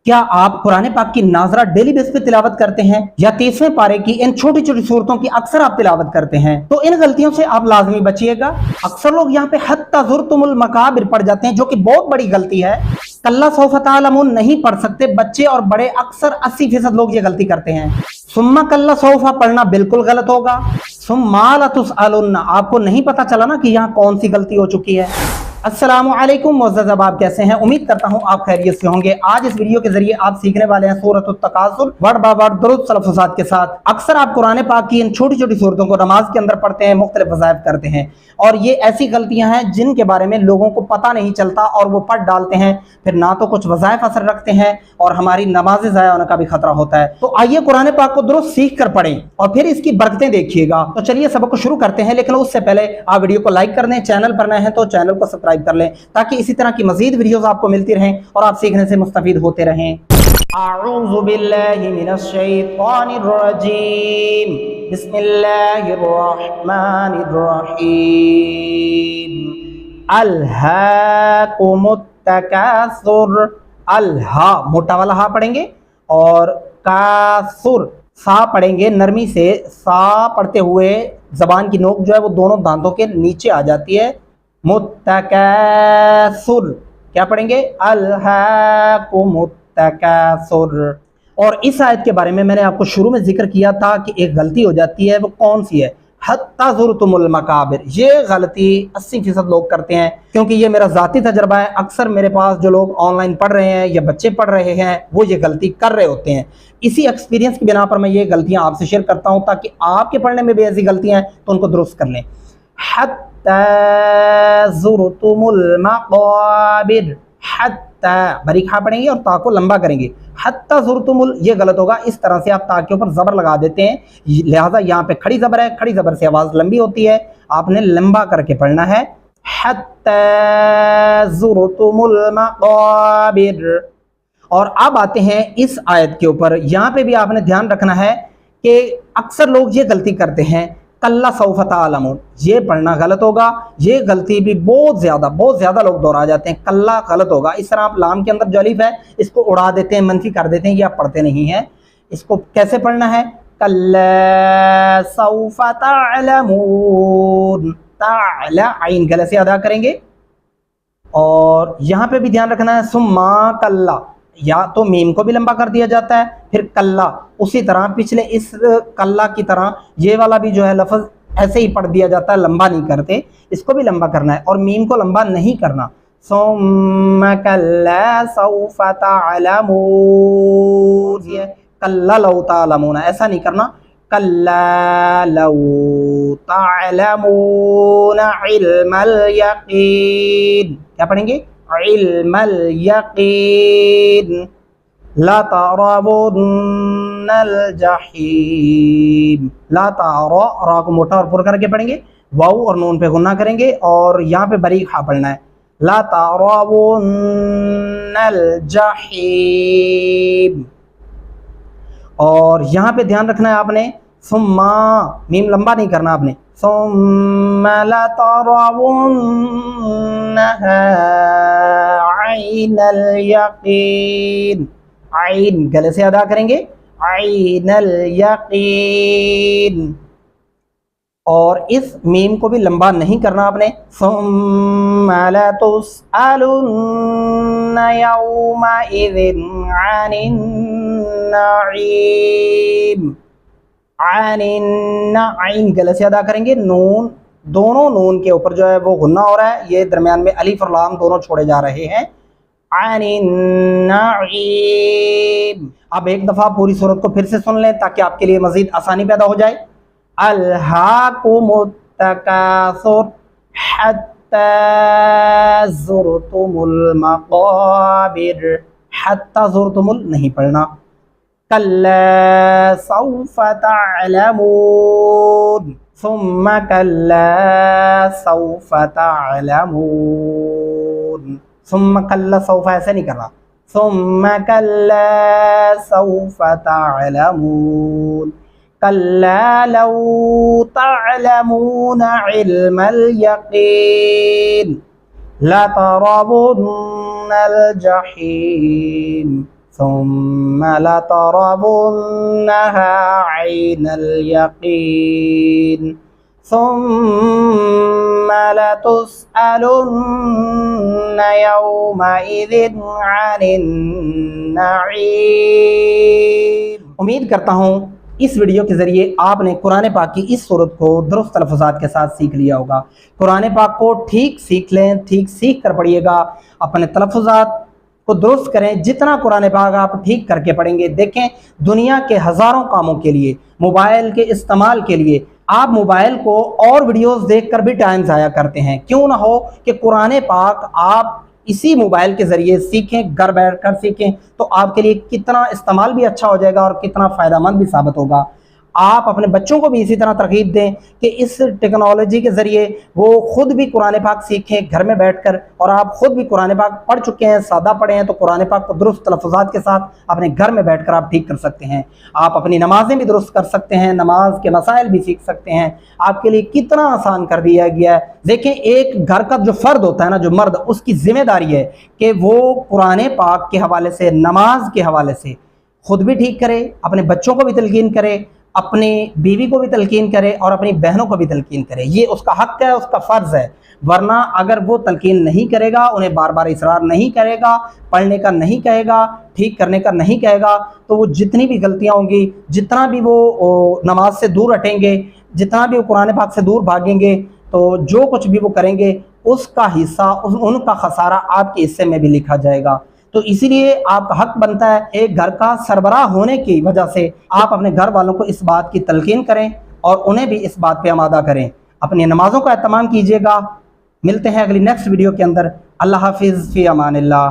क्या आप कुरान पाक की नाजरा डेली बेस पे तिलावत करते हैं या 30वें पारे की इन छोटी छोटी सूरतों की अक्सर आप तिलावत करते हैं? तो इन गलतियों से आप लाजमी बचिएगा। अक्सर लोग यहाँ पे हत्ता ज़ुरतुमुल मकाबिर पढ़ जाते हैं, जो कि बहुत बड़ी गलती है। कल्ला सौफ तअलमून नहीं पढ़ सकते, बच्चे और बड़े अक्सर 80% लोग ये गलती करते हैं। सुम्मा कल्ला सौफा पढ़ना बिल्कुल गलत होगा। सुम्मा ला तुसअलुन्ना, आपको नहीं पता चला ना कि यहाँ कौन सी गलती हो चुकी है। अस्सलामु अलैकुम मुअज़्ज़ज़, आप कैसे हैं? उम्मीद करता हूं आप खैरियत से होंगे। आज इस वीडियो के जरिए आप सीखने वाले हैं सूरतुत तकासुर वर्ड बाय वर्ड दुरूद सलफ़ुसात के साथ। अक्सर आप कुरान पाक की इन छोटी छोटी सूरतों को नमाज के अंदर पढ़ते हैं, मुख्तलिफ वज़ाइफ करते हैं, और ये ऐसी गलतियां हैं जिनके बारे में लोगों को पता नहीं चलता और वो पढ़ डालते हैं। फिर ना तो कुछ वज़ाइफ असर रखते हैं और हमारी नमाज़ें ज़ाया होने का भी खतरा होता है। तो आइए कुरान पाक को दुरुस्त सीख कर पढ़ें और फिर इसकी बरकतें देखिएगा। तो चलिए सबक को शुरू करते हैं, लेकिन उससे पहले आप वीडियो को लाइक कर दें, चैनल पर नए हैं तो चैनल को सब्सक्राइब कर लें, ताकि इसी तरह की मजीद वीडियोस आपको मिलती रहें और आप सीखने से मुस्तफीद होते रहें। अऊज़ु बिल्लाहि मिनश शैतानिर रजीम, बिस्मिल्लाहिर रहमानिर रहीम। अल्हाकुमुत तकासुर, अल्हा मोटा वाला हा पढ़ेंगे और कासुर सा पढ़ेंगे नरमी से। सा पढ़ते हुए जबान की नोक जो है वो दोनों दांतों के नीचे आ जाती है। मुत्तकासुर क्या पढ़ेंगे? अल्हाकुमुत्तकासुर। और इस आयत के बारे में मैंने आपको शुरू में जिक्र किया था कि एक गलती हो जाती है, वो कौन सी है? हत्ता ज़ुरतुमुल मकाबिर। ये गलती 80% लोग करते हैं, क्योंकि ये मेरा ज़ाती तजर्बा है। अक्सर मेरे पास जो लोग ऑनलाइन पढ़ रहे हैं या बच्चे पढ़ रहे हैं वो ये गलती कर रहे होते हैं। इसी एक्सपीरियंस की बिना पर मैं ये गलतियां आपसे शेयर करता हूं, ताकि आपके पढ़ने में भी ऐसी गलतियां हैं तो उनको दुरुस्त कर लें। हत्ता ज़ुरतुमुल मकाबिर, हत्ता बारीक हा पढ़ेंगे और ता को लंबा करेंगे। हत्ता ज़ुरतुमुल ये गलत होगा, इस तरह से आप ता के ऊपर ज़बर लगा देते हैं, लिहाजा यहाँ पे खड़ी ज़बर है, खड़ी ज़बर से आवाज़ लंबी होती है, आपने लंबा करके पढ़ना है। हत्ता ज़ुरतुमुल मकाबिर। और अब आते हैं इस आयत के ऊपर। यहाँ पे भी आपने ध्यान रखना है कि अक्सर लोग ये गलती करते हैं, कल्ला सौफ तअलमून, ये पढ़ना गलत होगा। ये गलती भी बहुत ज़्यादा लोग दोहरा जाते हैं। कल्ला गलत होगा। इस तरह आप लाम के अंदर जो अलिफ है इसको उड़ा देते हैं, मनफी कर देते हैं, ये आप पढ़ते नहीं हैं। इसको कैसे पढ़ना है? कल्ला सौफ तअलमून, ताला आइन गले से अदा करेंगे। और यहाँ पे भी ध्यान रखना है, सुम्मा कल्ला, या तो मीम को भी लंबा कर दिया जाता है, फिर कल्ला उसी तरह पिछले इस कल्ला की तरह ये वाला भी जो है लफ्ज़ ऐसे ही पढ़ दिया जाता है, लंबा नहीं करते। इसको भी लंबा करना है और मीम को लंबा नहीं करना। सुम्मा कल्ला सौफ तअलमून, कल्ला लौ तअलमून ऐसा नहीं करना। कल्ला लौ तअलमून इल्मल यकीन, क्या पढ़ेंगे? इल्मल यकीन। ला तरवुन्नल जहीम, ला तारा, रा को मोटा और पुर करके पढ़ेंगे, वाऊ और नून पे गुन्ना करेंगे और यहाँ पे बारीक हा पढ़ना है। ला तरवुन्नल जहीम। और यहाँ पे ध्यान रखना है आपने, सुम्मा मीम लंबा नहीं करना आपने। सुम्मा ला तरवुन्नहा आइनल यकीन, आइन गले से अदा करेंगे, आइनल यकीन। और इस मीम को भी लंबा नहीं करना आपने। सुम्मा ला तुसअलुन्ना यौमइज़िन अनिन नईम, आइन गले से अदा करेंगे। नून, दोनों नून के ऊपर जो है वो गुन्ना हो रहा है, ये दरमियान में अलिफ और लाम दोनों छोड़े जा रहे हैं। आनिन नईम। अब एक दफा पूरी सूरत को फिर से सुन लें ताकि आपके लिए मजीद आसानी पैदा हो जाए। अल्हाकुमुत तकासुर हत्ता ज़ुरतुमुल मकाबिर, हत्ता ज़ुरतुमुल नहीं पढ़ना। कल्ला सौफ तअलमून, सुम्मा कल्ला सौफ तअलमून। सुम्मा कल्ला सौफ ऐसे नहीं करना। सुम्मा कल्ला सौफ तअलमून, कल्ला लौ तअलमून इल्मल यकीन, ला तरवुन्नल जहीम, ثم لترونها عين اليقين ثم لتسألن يومئذ عن النعيم۔ امید کرتا ہوں اس ویڈیو کے ذریعے آپ نے قرآن پاک کی اس صورت کو درست تلفظات کے ساتھ سیکھ لیا ہوگا۔ قرآن پاک کو ٹھیک سیکھ لیں، ٹھیک سیکھ کر پڑھیے گا، اپنے تلفظات کو درست کریں۔ جتنا قرآن پاک آپ ٹھیک کر کے پڑھیں گے، دیکھیں دنیا کے ہزاروں کاموں کے لیے، موبائل کے استعمال کے لیے آپ موبائل کو اور ویڈیوز دیکھ کر بھی ٹائم ضائع کرتے ہیں۔ کیوں نہ ہو کہ قرآن پاک آپ اسی موبائل کے ذریعے سیکھیں، گھر بیٹھ کر سیکھیں، تو آپ کے لیے کتنا استعمال بھی اچھا ہو جائے گا اور کتنا فائدہ مند بھی ثابت ہوگا۔ آپ اپنے بچوں کو بھی اسی طرح ترغیب دیں کہ اس ٹیکنالوجی کے ذریعے وہ خود بھی قرآن پاک سیکھیں گھر میں بیٹھ کر، اور آپ خود بھی قرآن پاک پڑھ چکے ہیں، سادہ پڑھے ہیں، تو قرآن پاک کو درست تلفظات کے ساتھ اپنے گھر میں بیٹھ کر آپ ٹھیک کر سکتے ہیں۔ آپ اپنی نمازیں بھی درست کر سکتے ہیں، نماز کے مسائل بھی سیکھ سکتے ہیں۔ آپ کے لیے کتنا آسان کر دیا گیا ہے۔ دیکھیں ایک گھر کا جو فرد ہوتا ہے نا، جو مرد، اس کی ذمہ داری ہے کہ وہ قرآن پاک کے حوالے سے، نماز کے حوالے سے خود بھی ٹھیک کرے، اپنے بچوں کو بھی تلقین کرے، اپنی بیوی کو بھی تلقین کرے اور اپنی بہنوں کو بھی تلقین کرے۔ یہ اس کا حق ہے، اس کا فرض ہے۔ ورنہ اگر وہ تلقین نہیں کرے گا، انہیں بار بار اصرار نہیں کرے گا، پڑھنے کا نہیں کہے گا، ٹھیک کرنے کا نہیں کہے گا، تو وہ جتنی بھی غلطیاں ہوں گی، جتنا بھی وہ نماز سے دور ہٹیں گے، جتنا بھی وہ قرآن پاک سے دور بھاگیں گے، تو جو کچھ بھی وہ کریں گے اس کا حصہ، ان کا خسارہ آپ کے حصے میں بھی لکھا جائے گا۔ تو اسی لیے آپ کا حق بنتا ہے، ایک گھر کا سربراہ ہونے کی وجہ سے آپ اپنے گھر والوں کو اس بات کی تلقین کریں اور انہیں بھی اس بات پہ آمادہ کریں۔ اپنی نمازوں کا اہتمام کیجیے گا۔ ملتے ہیں اگلی نیکسٹ ویڈیو کے اندر۔ اللہ حافظ، فی امان اللہ۔